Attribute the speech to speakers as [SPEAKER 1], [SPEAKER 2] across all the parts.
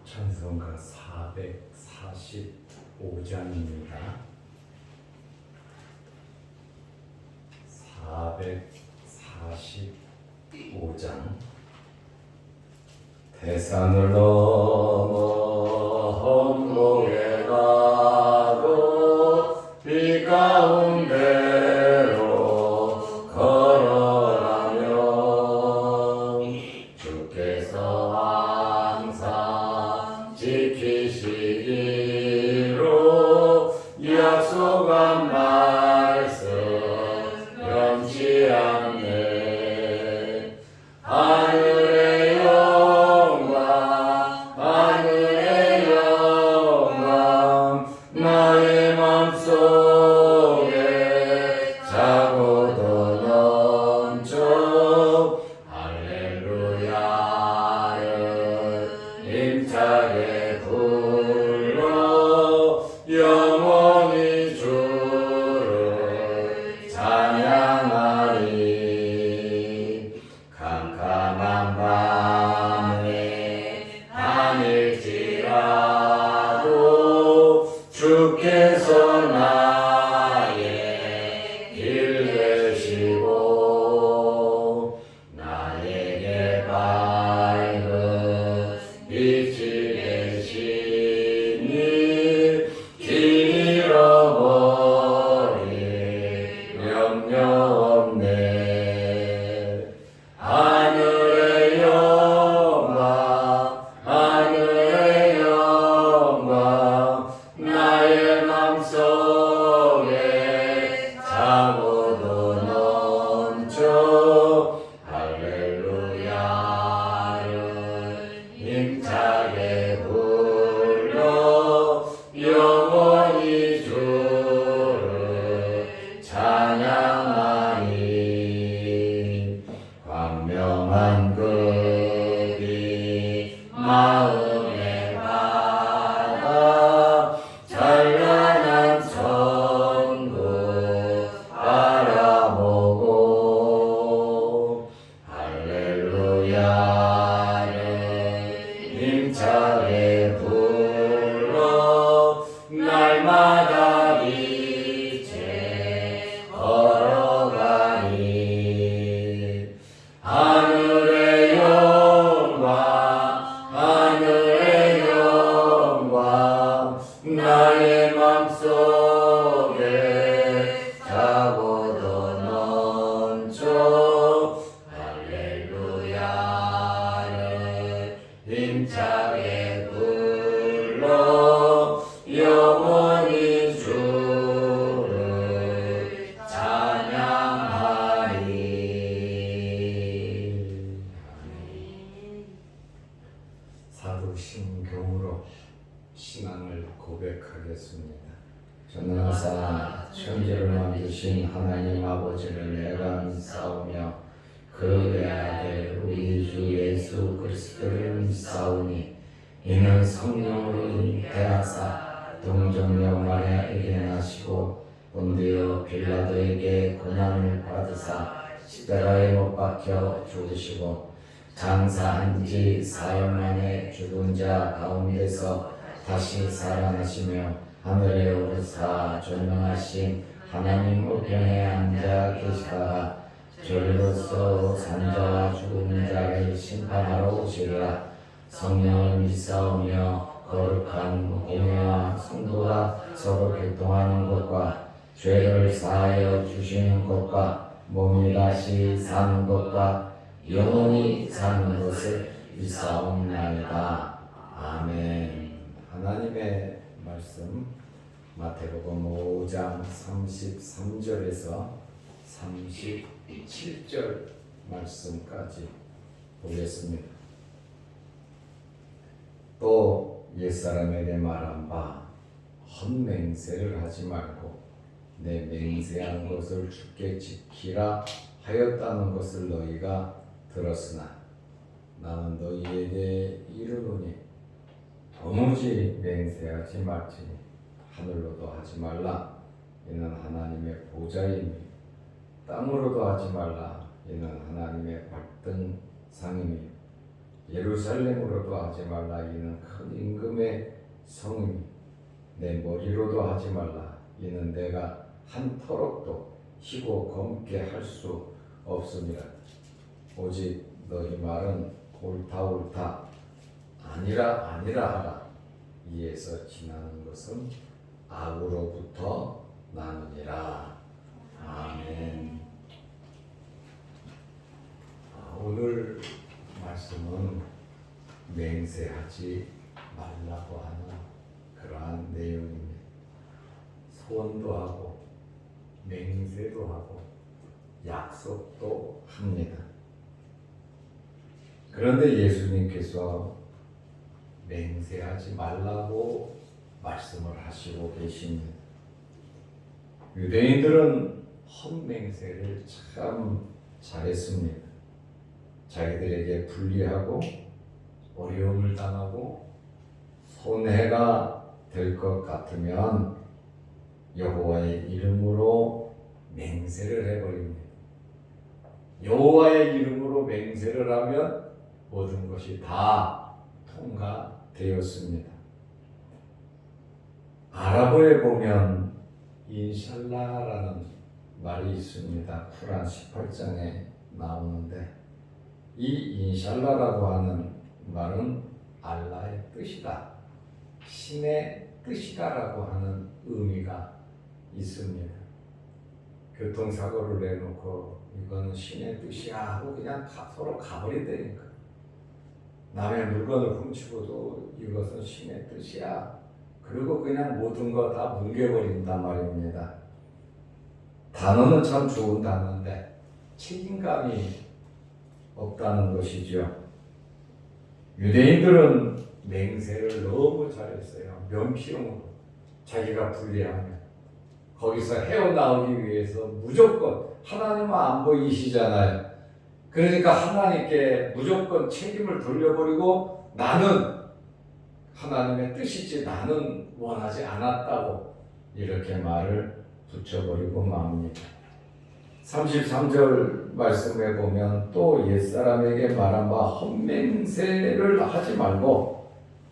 [SPEAKER 1] 찬송가 445장입니다. 445장. 태산을 넘어 험곡에 가도 비 가운데로 걸어가면 주께서 항상 지키시기로 약속한 말씀 변치 않네. 하늘의 영광 하늘의 영광 나의 맘속에 차고도 넘쳐 할렐루야를 힘차게 불러 영원히 주를 찬양하리. 캄캄한 밤에 아닐지라도 주께서 나의 길 되시고 나에게 밝은 빛이 되시니 길 잃어버릴 염려 없네. 하늘의 영광 하늘의 영광 나의 맘속에 차고도 넘쳐 할렐루야를 힘차게 불러 영원히 주를 찬양하니. 광명한 급이 마음에 받아 찬란한 천국 바라보고 할렐루야를 힘차게 불러 날마다 빛에 걸어가니. 하늘의 영광 하늘의 영광 나의 맘속에 차고도 넘쳐 할렐루야를 힘차게 불러 영원히 주를 찬양하리. 사도신경으로 신앙을 고백하겠습니다. 전능하사 천지를 만드신 하나님 아버지를 내가 믿사오며 그 외아들 우리 주 예수 그리스도를 믿사오니 이는 성령으로 잉태하사 동정녀 마리아에게 나시고 본디오 빌라도에게 고난을 받으사 십자가에 못 박혀 죽으시고 장사한 지 사흘 만에 죽은 자 가운데서 다시 살아나시며 하늘에 오르사 전능하신 하나님 우편에 앉아 계시다가 저리로서 산자와 죽은 자를 심판하러 오시리라. 성령을 믿사오며 거룩한 공회와 성도가 서로 교통하는 것과 죄를 사하여 주시는 것과 몸이 다시 사는 것과 영원히 사는 것을 믿사옵나이다. 아멘. 하나님의 말씀 마태복음 5장 33절에서 37절 말씀까지 보겠습니다. 또 옛사람에게 말한 바 헛맹세를 하지 말고 내 맹세한 것을 주께 지키라 하였다는 것을 너희가 들었으나 나는 너희에게 이르노니 도무지 맹세하지 말지니 하늘로도 하지 말라 이는 하나님의 보좌이니 땅으로도 하지 말라 이는 하나님의 발등상이니 예루살렘으로도 하지 말라. 이는 큰 임금의 성읍이. 내 머리로도 하지 말라. 이는 내가 한 터럭도 희고 검게 할 수 없습니다. 오직 너희 말은 옳다 옳다 아니라 아니라 하라. 이에서 지나는 것은 악으로부터 나느니라. 아멘. 오늘 말씀은 맹세하지 말라고 하는 그러한 내용입니다. 소원도 하고 맹세도 하고 약속도 합니다. 그런데 예수님께서 맹세하지 말라고 말씀을 하시고 계십니다. 유대인들은 헛맹세를 참 잘했습니다. 자기들에게 불리하고 어려움을 당하고 손해가 될 것 같으면 여호와의 이름으로 맹세를 해버립니다. 여호와의 이름으로 맹세를 하면 모든 것이 다 통과되었습니다. 아랍어에 보면 인샬라라는 말이 있습니다. 쿠란 18장에 나오는데 이 인샬라라고 하는 말은 알라의 뜻이다, 신의 뜻이다라고 하는 의미가 있습니다. 교통사고를 내놓고 이거는 신의 뜻이야 하고 그냥 서로 가버린다니까. 남의 물건을 훔치고도 이것은 신의 뜻이야. 그리고 그냥 모든 거 다 뭉개버린단 말입니다. 단어는 참 좋은 단어인데 책임감이 없다는 것이죠. 유대인들은 맹세를 너무 잘했어요. 면피용으로 자기가 불리하면 거기서 헤어나오기 위해서 무조건 하나님은 안 보이시잖아요. 그러니까 하나님께 무조건 책임을 돌려버리고 나는 하나님의 뜻이지 나는 원하지 않았다고 이렇게 말을 붙여버리고 맙니다. 33절 말씀에 보면 또 옛사람에게 말한 바 헛맹세를 하지 말고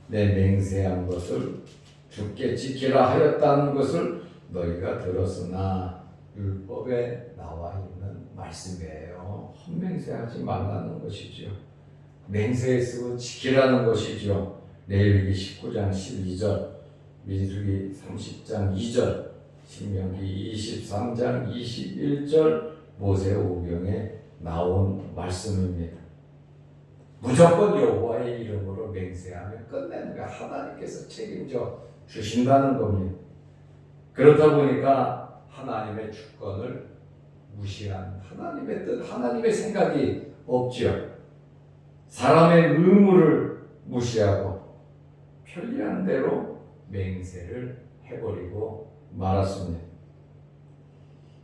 [SPEAKER 1] 내 맹세한 것을 주께 지키라 하였다는 것을 너희가 들었으나 율법에 나와 있는 말씀이에요. 헛맹세하지 말라는 것이죠. 맹세했으면 지키라는 것이죠. 레위기 19장 12절, 민수기 30장 2절, 신명기 23장 21절 모세오경에 나온 말씀입니다. 무조건 여호와의 이름으로 맹세하면 끝내는 거야. 하나님께서 책임져 주신다는 겁니다. 그렇다 보니까 하나님의 주권을 무시한 하나님의 뜻, 하나님의 생각이 없죠. 사람의 의무를 무시하고 편리한 대로 맹세를 해버리고 말았습니다.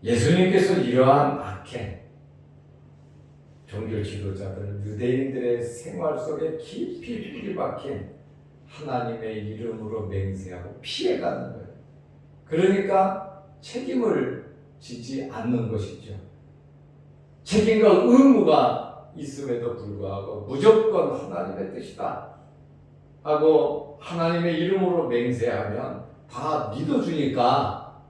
[SPEAKER 1] 예수님께서 이러한 악행, 종교 지도자들, 유대인들의 생활 속에 깊이 뿌리박힌 하나님의 이름으로 맹세하고 피해가는 거예요. 그러니까 책임을 지지 않는 것이죠. 책임과 의무가 있음에도 불구하고 무조건 하나님의 뜻이다 하고 하나님의 이름으로 맹세하면 다 믿어주니까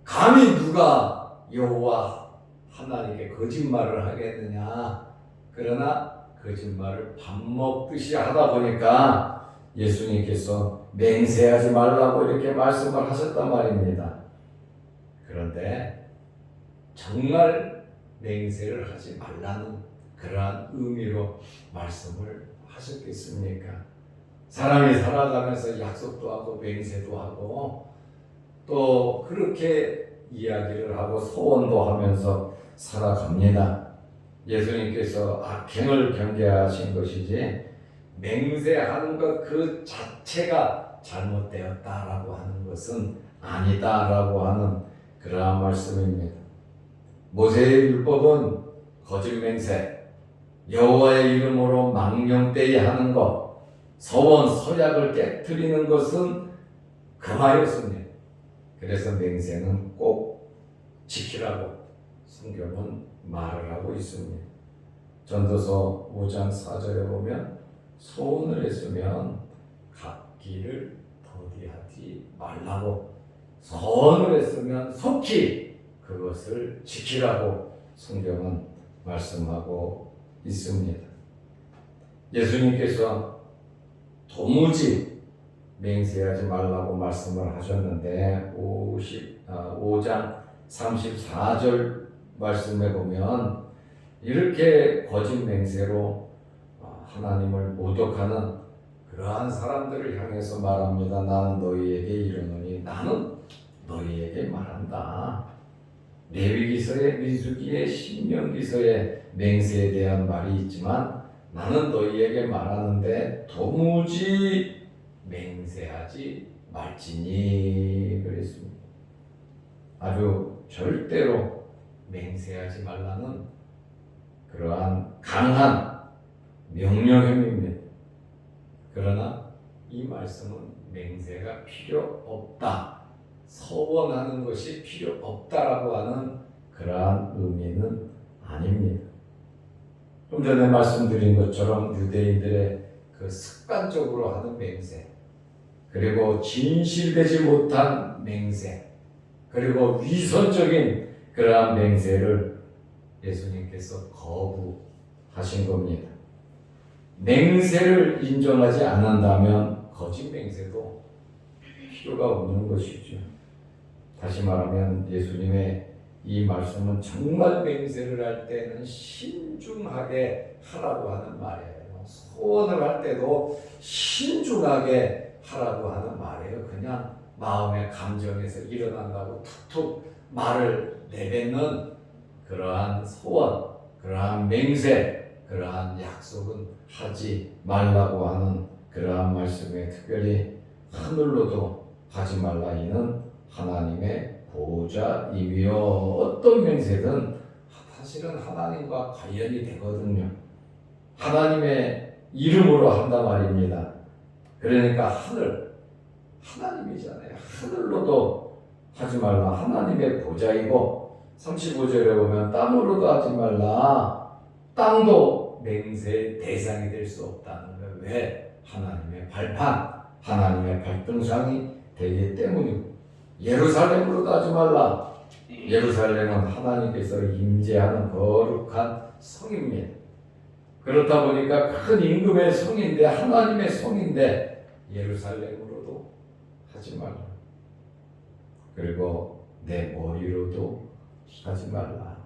[SPEAKER 1] 감히 누가 여호와 하나님께 거짓말을 하겠느냐. 그러나 거짓말을 밥 먹듯이 하다 보니까 예수님께서 맹세하지 말라고 이렇게 말씀을 하셨단 말입니다. 그런데 정말 맹세를 하지 말라는 그러한 의미로 말씀을 하셨겠습니까? 사람이 살아가면서 약속도 하고 맹세도 하고 또 그렇게 이야기를 하고 소원도 하면서 살아갑니다. 예수님께서 악행을 경계하신 것이지 맹세하는 것 그 자체가 잘못되었다라고 하는 것은 아니다라고 하는 그러한 말씀입니다. 모세의 율법은 거짓 맹세, 여호와의 이름으로 망령되이 하는 것, 서원, 서약을 깨트리는 것은 금하였습니다. 그래서 맹세는 꼭 지키라고 성경은 말을 하고 있습니다. 전도서 5장 4절에 보면 소원을 했으면 갚기를 더디하지 말라고, 소원을 했으면 속히 그것을 지키라고 성경은 말씀하고 있습니다. 예수님께서 도무지 맹세하지 말라고 말씀을 하셨는데 5장 34절 말씀에 보면 이렇게 거짓 맹세로 하나님을 모독하는 그러한 사람들을 향해서 말합니다. 나는 너희에게 이르노니, 나는 너희에게 말한다. 레위기서에, 민수기에, 신명기서에 맹세에 대한 말이 있지만 나는 너희에게 말하는데 도무지 맹세하지 말지니 그랬습니다. 아주 절대로 맹세하지 말라는 그러한 강한 명령형입니다. 그러나 이 말씀은 맹세가 필요 없다, 서원하는 것이 필요 없다라고 하는 그러한 의미는 아닙니다. 좀 전에 말씀드린 것처럼 유대인들의 그 습관적으로 하는 맹세, 그리고 진실되지 못한 맹세, 그리고 위선적인 그러한 맹세를 예수님께서 거부하신 겁니다. 맹세를 인정하지 않는다면 거짓 맹세도 필요가 없는 것이죠. 다시 말하면 예수님의 이 말씀은 정말 맹세를 할 때는 신중하게 하라고 하는 말이에요. 소원을 할 때도 신중하게 하라고 하는 말이에요. 그냥 마음의 감정에서 일어난다고 툭툭 말을 내뱉는 그러한 소원, 그러한 맹세, 그러한 약속은 하지 말라고 하는 그러한 말씀에 특별히 하늘로도 가지 말라, 이는 하나님의 보좌이며, 어떤 맹세든 사실은 하나님과 관련이 되거든요. 하나님의 이름으로 한단 말입니다. 그러니까 하나님이잖아요. 하늘로도 하지 말라, 하나님의 보좌이고, 35절에 보면 땅으로도 하지 말라, 땅도 맹세의 대상이 될 수 없다는 거예요. 왜? 하나님의 발판, 하나님의 발등상이 되기 때문이고, 예루살렘으로도 하지 말라, 예루살렘은 하나님께서 임재하는 거룩한 성입니다. 그렇다 보니까 큰 임금의 성인데, 하나님의 성인데 예루살렘으로도 하지 말라. 그리고 내 머리로도 하지 말라.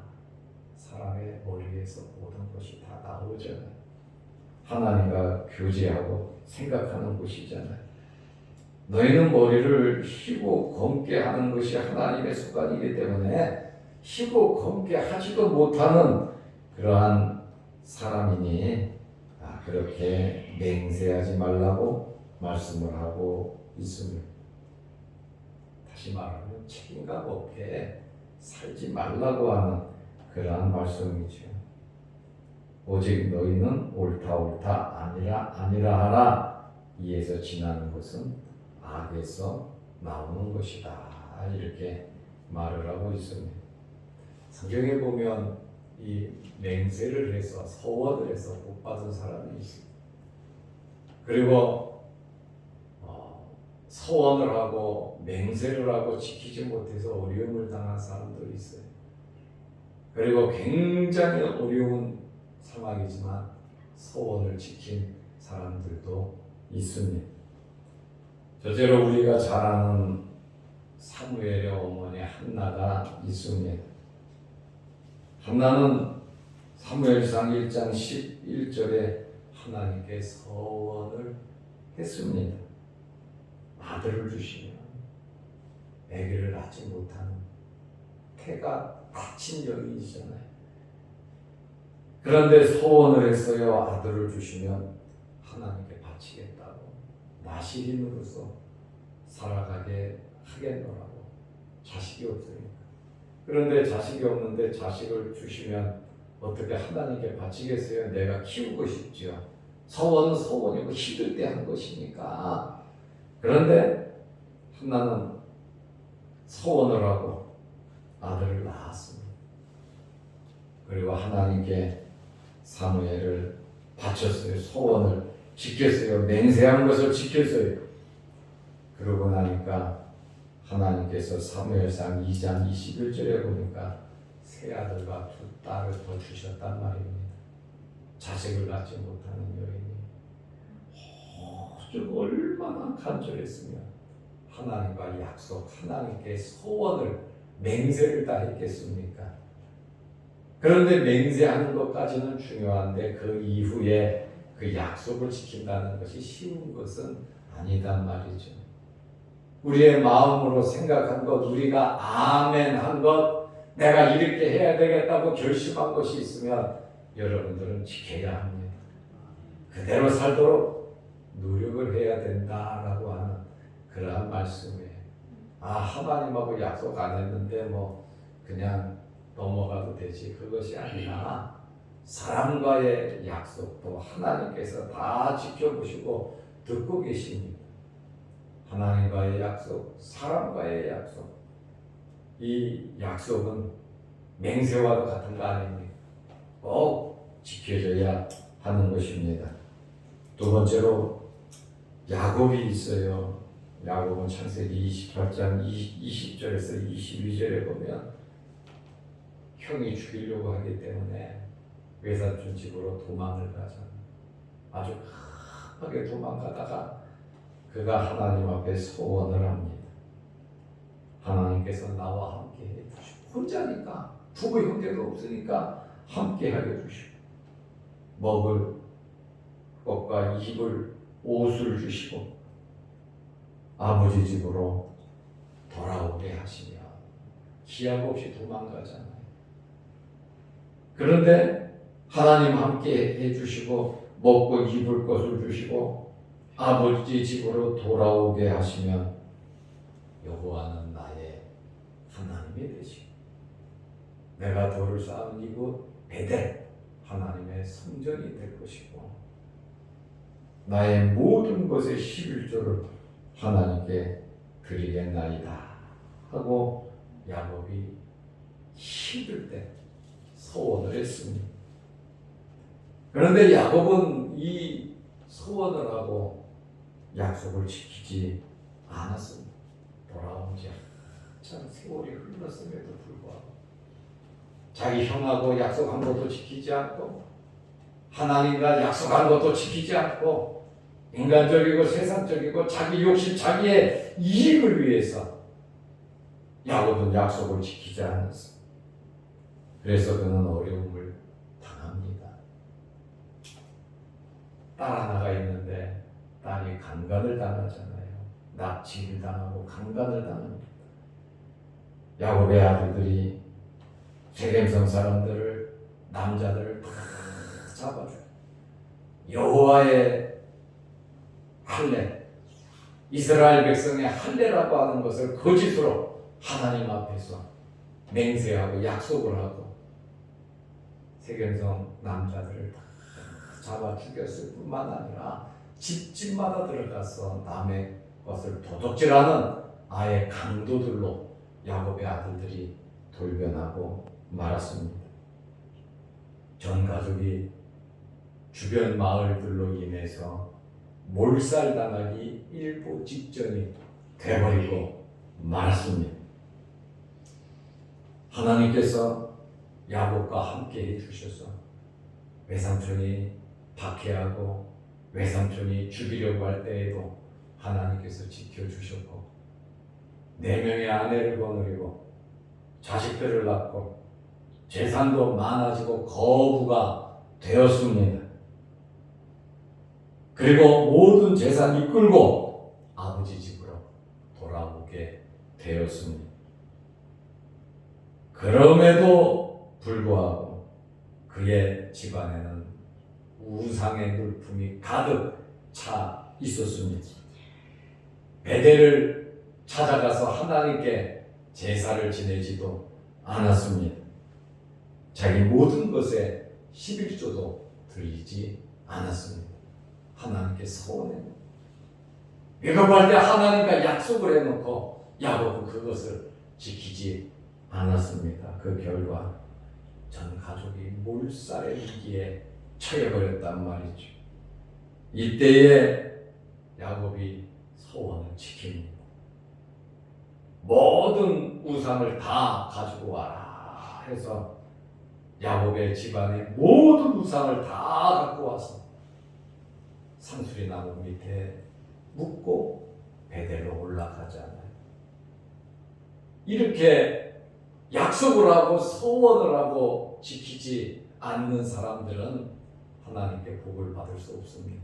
[SPEAKER 1] 사람의 머리에서 모든 것이 다 나오잖아요. 하나님과 교제하고 생각하는 곳이잖아요. 너희는 머리를 희고 검게 하는 것이 하나님의 습관이기 때문에 희고 검게 하지도 못하는 그러한 사람이니 그렇게 맹세하지 말라고 말씀을 하고 있습니다. 다시 말하면 책임감 없게 살지 말라고 하는 그러한 말씀이죠. 오직 너희는 옳다 아니라 하라. 이에서 지나는 것은 악에서 나오는 것이다. 이렇게 말을 하고 있습니다. 성경에 보면 이 맹세를 해서, 서원을 해서 복 받은 사람이 있습니다. 그리고 서원을 하고 맹세를 하고 지키지 못해서 어려움을 당한 사람들이 있어요. 그리고 굉장히 어려운 상황이지만 서원을 지킨 사람들도 있습니다. 저제로 우리가 잘 아는 사무엘의 어머니 한나가 있습니다. 한나는 사무엘상 1장 11절에 하나님께 서원을 했습니다. 아들을 주시면 아기를 낳지 못하는 태가 다친 여인이잖아요. 그런데 서원을 했어요. 아들을 주시면 하나님께 바치겠다고, 나시린으로서 살아가게 하겠노라고. 자식이 없으니까. 그런데 자식이 없는데 자식을 주시면 어떻게 하나님께 바치겠어요? 내가 키우고 싶죠. 서원은 서원이고 힘들 때 한 것이니까. 그런데 한나는 서원을 하고 아들을 낳았습니다. 그리고 하나님께 사무엘을 바쳤어요. 소원을 지켰어요. 맹세한 것을 지켰어요. 그러고 나니까 하나님께서 사무엘상 2장 21절에 보니까 세 아들과 두 딸을 더 주셨단 말입니다. 자식을 낳지 못하는 여인이 좀 얼마나 간절했으면 하나님과 약속, 하나님께 소원을 맹세를 다 했겠습니까? 그런데 맹세하는 것까지는 중요한데 그 이후에 그 약속을 지킨다는 것이 쉬운 것은 아니단 말이죠. 우리의 마음으로 생각한 것, 우리가 아멘 한 것, 내가 이렇게 해야 되겠다고 결심한 것이 있으면 여러분들은 지켜야 합니다. 그대로 살도록 노력을 해야 된다라고 하는 그러한 말씀이에요. 하나님하고 약속 안 했는데 그냥 넘어가도 되지, 그것이 아니라 사람과의 약속도 하나님께서 다 지켜보시고 듣고 계십니다. 하나님과의 약속, 사람과의 약속, 이 약속은 맹세와도 같은 거 아닙니까? 꼭 지켜져야 하는 것입니다. 두 번째로 야곱이 있어요. 야곱은 창세기 28장 20절에서 22절에 보면 형이 죽이려고 하기 때문에 외삼촌 집으로 도망을 가잖아요. 아주 급하게 도망가다가 그가 하나님 앞에 소원을 합니다. 하나님께서 나와 함께 해주시고, 혼자니까 부부 형제도 없으니까 함께 하게 주시고, 먹을 것과 입을 옷을 주시고, 아버지 집으로 돌아오게 하시며 기약 없이 도망가잖아요. 그런데 하나님 함께 해주시고 먹고 입을 것을 주시고 아버지 집으로 돌아오게 하시면 여호와는 나의 하나님이 되시고 내가 돌을 쌓은 이곳 베델 하나님의 성전이 될 것이고 나의 모든 것의 11조를 하나님께 드리겠나이다 하고 야곱이 힘들 때 소원을 했습니다. 그런데 야곱은 이 소원을 하고 약속을 지키지 않았습니다. 돌아온 지 참 세월이 흘렀음에도 불구하고 자기 형하고 약속한 것도 지키지 않고 하나님과 약속한 것도 지키지 않고 인간적이고 세상적이고 자기 욕심, 자기의 이익을 위해서 야곱은 약속을 지키지 않았습니다. 그래서 그는 어려움을 당합니다. 딸 하나가 있는데 딸이 강간을 당하잖아요. 납치를 당하고 강간을 당합니다. 야곱의 아들들이 세겜성 사람들을 남자들을 다 잡아줘요. 여호와의 할례, 이스라엘 백성의 할례라고 하는 것을 거짓으로 하나님 앞에서 맹세하고 약속을 하고 세겜성 남자들을 다 잡아 죽였을 뿐만 아니라 집집마다 들어가서 남의 것을 도둑질하는 아예 강도들로 야곱의 아들들이 돌변하고 말았습니다. 전 가족이 주변 마을들로 인해서 몰살당하기 일보 직전이 되어버리고 말았습니다. 하나님께서 야곱과 함께 해주셔서 외삼촌이 박해하고 외삼촌이 죽이려고 할 때에도 하나님께서 지켜주셨고 4명의 아내를 거느리고 자식들을 낳고 재산도 많아지고 거부가 되었습니다. 그리고 모든 재산 이끌고 아버지 집으로 돌아오게 되었습니다. 그럼에도 불구하고 그의 집안에는 우상의 물품이 가득 차 있었습니다. 베델을 찾아가서 하나님께 제사를 지내지도 않았습니다. 자기 모든 것에 11조도 드리지 않았습니다. 하나님께 서원했습니다. 위급할 때 하나님과 약속을 해놓고 야곱은 그것을 지키지 않았습니다. 그 결과 전 가족이 몰살의 위기에 처해버렸단 말이죠. 이때에 야곱이 소원을 지킵니다. 모든 우상을 다 가지고 와라 해서 야곱의 집안에 모든 우상을 다 갖고 와서 상수리 나무 밑에 묻고 베델로 올라가잖아요. 이렇게 약속을 하고 소원을 하고 지키지 않는 사람들은 하나님께 복을 받을 수 없습니다.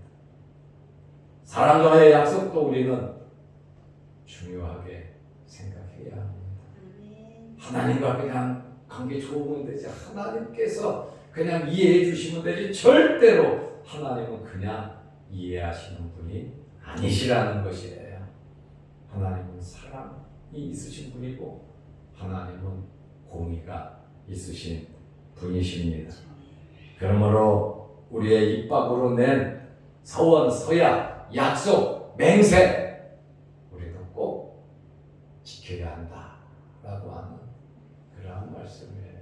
[SPEAKER 1] 사람과의 약속도 우리는 중요하게 생각해야 합니다. 하나님과 그냥 관계 좋으면 되지, 하나님께서 그냥 이해해 주시면 되지, 절대로 하나님은 그냥 이해하시는 분이 아니시라는 것이에요. 하나님은 사랑이 있으신 분이고 하나님은 공의가 있으신 분이십니다. 그러므로 우리의 입 밖으로 낸 서원, 서약, 약속, 맹세 우리도 꼭 지켜야 한다라고 하는 그러한 말씀이에요.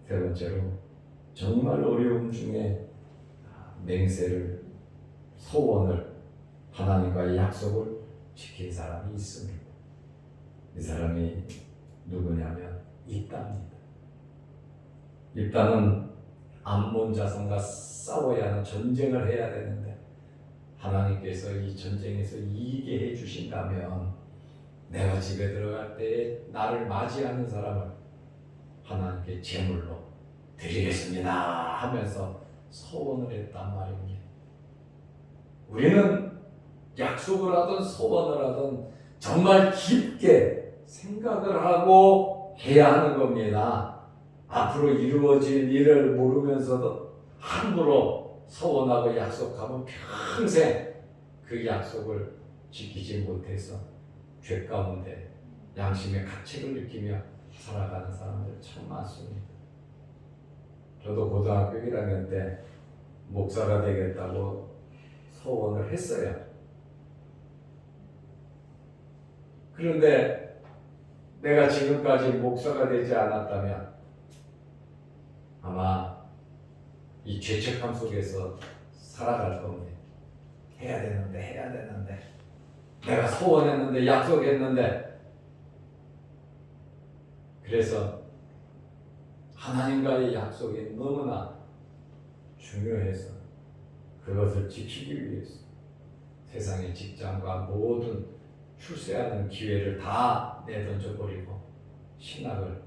[SPEAKER 1] 세 번째로 정말 어려움 중에 맹세를, 소원을, 하나님과의 약속을 지킨 사람이 있습니다. 이 사람이 누구냐면 입다입니다. 입다는 암몬 자손과 싸워야 하는 전쟁을 해야 되는데 하나님께서 이 전쟁에서 이기게 해주신다면 내가 집에 들어갈 때에 나를 맞이하는 사람을 하나님께 제물로 드리겠습니다 하면서 소원을 했단 말입니다. 우리는 약속을 하든 소원을 하든 정말 깊게 생각을 하고 해야 하는 겁니다. 앞으로 이루어질 일을 모르면서도 함부로 소원하고 약속하면 평생 그 약속을 지키지 못해서 죄 가운데 양심의 가책을 느끼며 살아가는 사람들 참 많습니다. 저도 고등학교 1학년 때 목사가 되겠다고 소원을 했어요. 그런데 내가 지금까지 목사가 되지 않았다면 아마 이 죄책감 속에서 살아갈 겁니다. 해야 되는데 내가 소원했는데 약속했는데. 그래서 하나님과의 약속이 너무나 중요해서 그것을 지키기 위해서 세상의 직장과 모든 출세하는 기회를 다 내던져버리고 신학을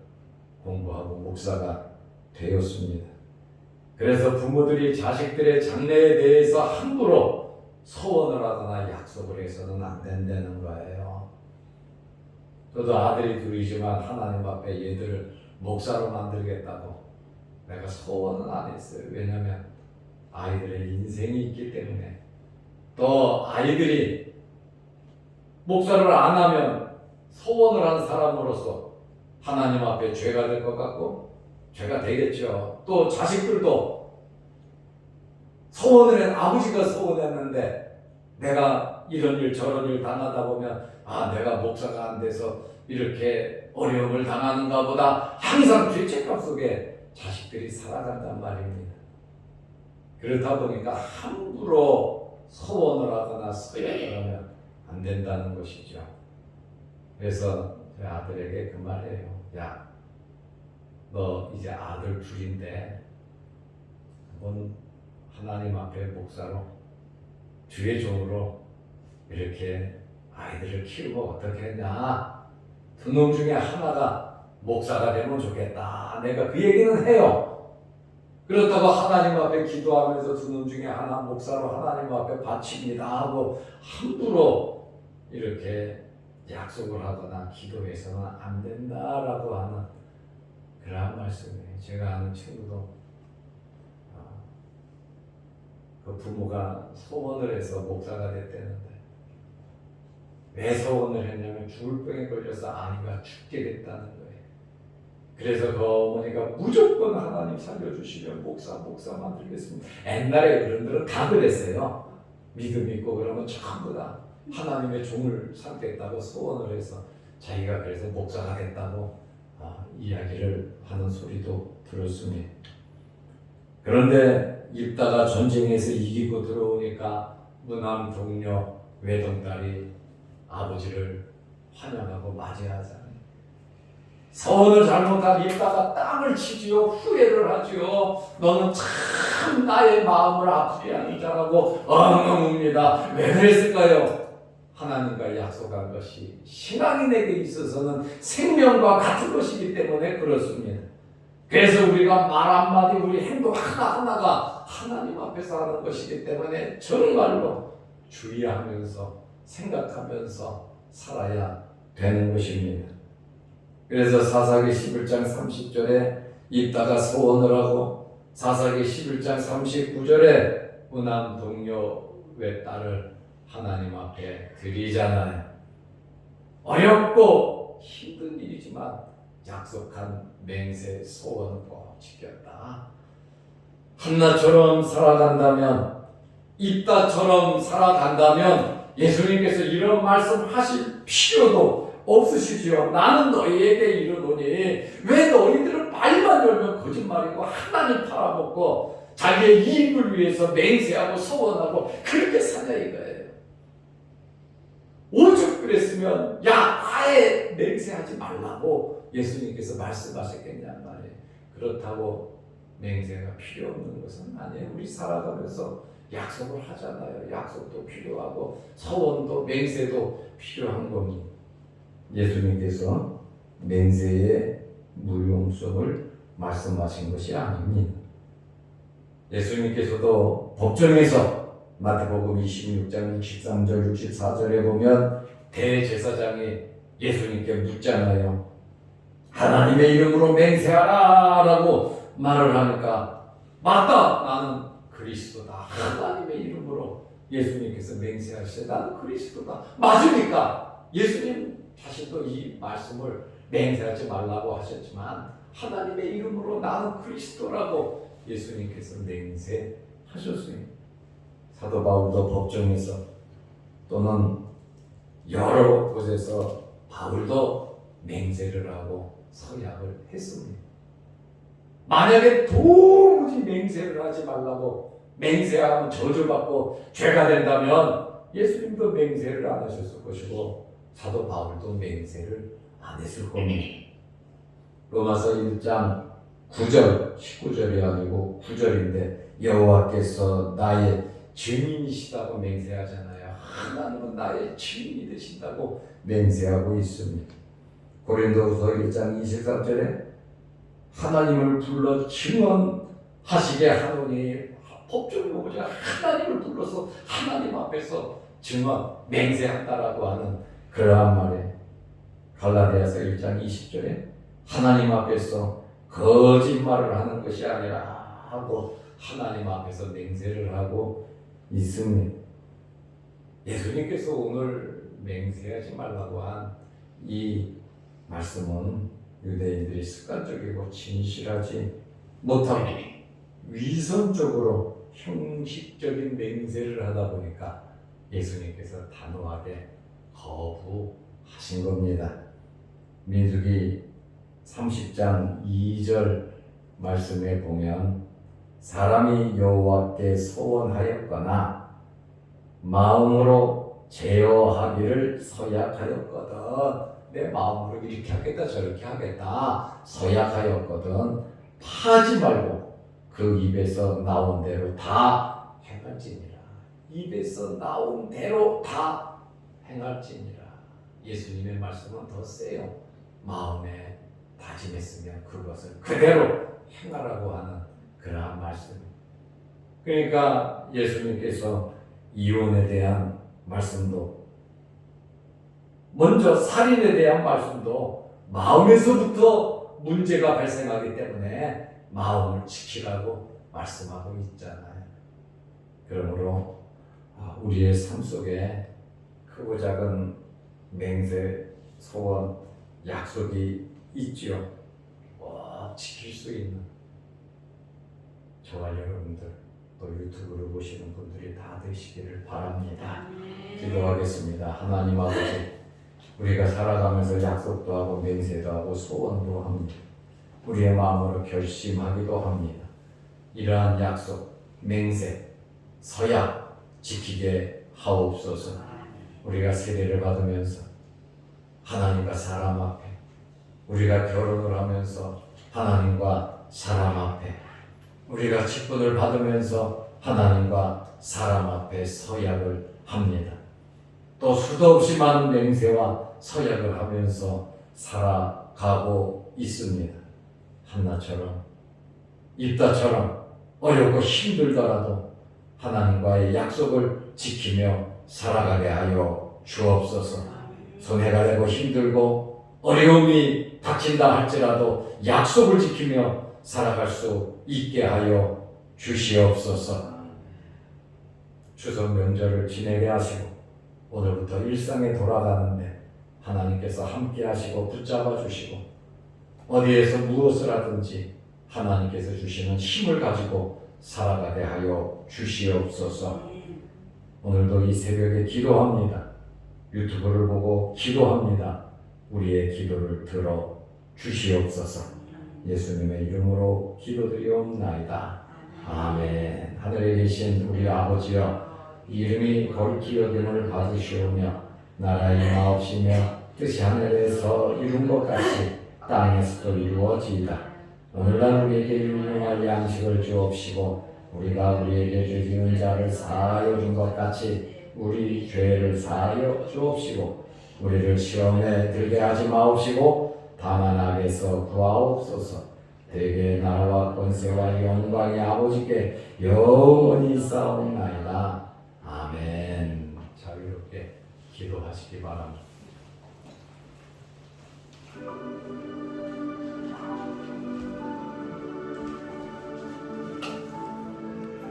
[SPEAKER 1] 공부하고 목사가 되었습니다. 그래서 부모들이 자식들의 장래에 대해서 함부로 소원을 하거나 약속을 해서는 안 된다는 거예요. 저도 아들이 둘이지만 하나님 앞에 얘들을 목사로 만들겠다고 내가 소원은 안 했어요. 왜냐하면 아이들의 인생이 있기 때문에. 또 아이들이 목사를 안 하면 소원을 한 사람으로서 하나님 앞에 죄가 될 것 같고 죄가 되겠죠. 또 자식들도 소원을 한 아버지가 소원했는데 내가 이런 일 저런 일 당하다 보면 내가 목사가 안 돼서 이렇게 어려움을 당하는가 보다 항상 죄책감 속에 자식들이 살아간단 말입니다. 그렇다 보니까 함부로 소원을 하거나 서약을 하면 안 된다는 것이죠. 그래서 제 아들에게 그 말이에요. 야, 너 이제 아들 둘인데 한번 하나님 앞에 목사로 주의 종으로 이렇게 아이들을 키우고 어떻게 했냐. 두 놈 중에 하나가 목사가 되면 좋겠다. 내가 그 얘기는 해요. 그렇다고 하나님 앞에 기도하면서 두 놈 중에 하나 목사로 하나님 앞에 바칩니다 하고 함부로 이렇게 약속을 하거나 기도해서는 안 된다라고 하는 그러한 말씀이에요. 제가 아는 친구도 그 부모가 소원을 해서 목사가 됐다는데 왜 소원을 했냐면 죽을 병에 걸려서 아이가 죽게 됐다는 거예요. 그래서 그 어머니가 무조건 하나님 살려주시면 목사 만들겠습니다. 옛날에 어른들은 다 그랬어요. 믿음 있고 그러면 전부 다 하나님의 종을 삼겠다고 소원을 해서 자기가 그래서 목사가 됐다고 이야기를 하는 소리도 들었습니다. 그런데 입다가 전쟁에서 이기고 들어오니까 무남 동료 외동딸이 아버지를 환영하고 맞이하잖아요. 서원을 잘못한 입다가 땅을 치지요. 후회를 하지요. 너는 참 나의 마음을 아프게 하는 자라고 엉엉웁니다. 왜 그랬을까요? 하나님과 약속한 것이 신앙인에게 있어서는 생명과 같은 것이기 때문에 그렇습니다. 그래서 우리가 말 한마디, 우리 행동 하나하나가 하나님 앞에서 하는 것이기 때문에 정말로 주의하면서 생각하면서 살아야 되는 것입니다. 그래서 사사기 11장 30절에 입다가 소원을 하고 사사기 11장 39절에 무남 동료 외딸을 하나님 앞에 드리잖아요. 어렵고 힘든 일이지만 약속한 맹세 소원을 꼭 지켰다. 한나처럼 살아간다면, 입다처럼 살아간다면 예수님께서 이런 말씀하실 필요도 없으시지요. 나는 너희에게 이르노니 왜 너희들은 말만 열면 거짓말이고 하나님 팔아먹고 자기의 이익을 위해서 맹세하고 소원하고 그렇게 사냐 이거예요. 오죽 그랬으면 야 아예 맹세하지 말라고 예수님께서 말씀하셨겠냔 말이에요. 그렇다고 맹세가 필요 없는 것은 아니에요. 우리 살아가면서 약속을 하잖아요. 약속도 필요하고 소원도 맹세도 필요한 겁니다. 예수님께서 맹세의 무용성을 말씀하신 것이 아닙니다. 예수님께서도 법정에서 마태복음 26장 63절 64절에 보면 대제사장이 예수님께 묻잖아요. 하나님의 이름으로 맹세하라 라고 말을 하니까 맞다 나는 그리스도다. 하나님의 이름으로 예수님께서 맹세하시되 나는 그리스도다. 맞으니까 예수님 자신도 이 말씀을 맹세하지 말라고 하셨지만 하나님의 이름으로 나는 그리스도라고 예수님께서 맹세하셨습니다. 사도 바울도 법정에서 또는 여러 곳에서 바울도 맹세를 하고 서약을 했습니다. 만약에 도무지 맹세를 하지 말라고 맹세하면 저주받고 죄가 된다면 예수님도 맹세를 안 하셨을 것이고 사도 바울도 맹세를 안 했을 겁니다. 로마서 1장 9절 19절이 아니고 9절인데 여호와께서 나의 증인이시다고 맹세하잖아요. 하나님은 나의 증인이 되신다고 맹세하고 있습니다. 고린도후서 1장 23절에 하나님을 불러 증언하시게 하노니 법정에 오자 하나님을 불러서 하나님 앞에서 증언 맹세한다라고 하는 그러한 말에 갈라디아서 1장 20절에 하나님 앞에서 거짓말을 하는 것이 아니라 하고 하나님 앞에서 맹세를 하고 있습니다. 예수님께서 오늘 맹세하지 말라고 한 이 말씀은 유대인들이 습관적이고 진실하지 못하고 위선적으로 형식적인 맹세를 하다 보니까 예수님께서 단호하게 거부하신 겁니다. 민수기 30장 2절 말씀에 보면 사람이 여호와께 소원하였거나 마음으로 제어하기를 서약하였거든 내 마음으로 이렇게 하겠다 저렇게 하겠다 서약하였거든 파지 말고 그 입에서 나온 대로 다 행할지니라. 입에서 나온 대로 다 행할지니라. 예수님의 말씀은 더 세요. 마음에 다짐했으면 그것을 그대로 행하라고 하는 그러한 말씀입니다. 그러니까 예수님께서 이혼에 대한 말씀도 먼저 살인에 대한 말씀도 마음에서부터 문제가 발생하기 때문에 마음을 지키라고 말씀하고 있잖아요. 그러므로 우리의 삶 속에 크고 작은 맹세, 소원, 약속이 있지요. 지킬 수 있는 저와 여러분들 또 유튜브를 보시는 분들이 다 되시기를 바랍니다. 기도하겠습니다. 하나님 아버지, 우리가 살아가면서 약속도 하고 맹세도 하고 소원도 합니다. 우리의 마음으로 결심하기도 합니다. 이러한 약속, 맹세, 서약 지키게 하옵소서. 우리가 세례를 받으면서 하나님과 사람 앞에, 우리가 결혼을 하면서 하나님과 사람 앞에, 우리가 직분을 받으면서 하나님과 사람 앞에 서약을 합니다. 또 수도 없이 많은 맹세와 서약을 하면서 살아가고 있습니다. 한나처럼, 입다처럼 어렵고 힘들더라도 하나님과의 약속을 지키며 살아가게 하여 주옵소서. 손해가 되고 힘들고 어려움이 닥친다 할지라도 약속을 지키며 살아갈 수 있게 하여 주시옵소서. 추석 명절을 지내게 하시고 오늘부터 일상에 돌아가는데 하나님께서 함께 하시고 붙잡아 주시고 어디에서 무엇을 하든지 하나님께서 주시는 힘을 가지고 살아가게 하여 주시옵소서. 오늘도 이 새벽에 기도합니다. 유튜브를 보고 기도합니다. 우리의 기도를 들어 주시옵소서. 예수님의 이름으로 기도드리옵나이다. 아멘. 하늘에 계신 우리 아버지여, 이름이 거룩히 여김을 받으시오며 나라의 임하옵시며 뜻이 하늘에서 이룬 것 같이 땅에서도 이루어지이다. 오늘날 우리에게 일용할 양식을 주옵시고 우리가 우리에게 죄 지은 자를 사하여 준 것 같이 우리 죄를 사하여 주옵시고 우리를 시험에 들게 하지 마옵시고 다만 악에서 구하옵소서. 대개 나라와 권세와 영광의 아버지께 영원히 있사옵나이다. 아멘. 자유롭게 기도하시기 바랍니다.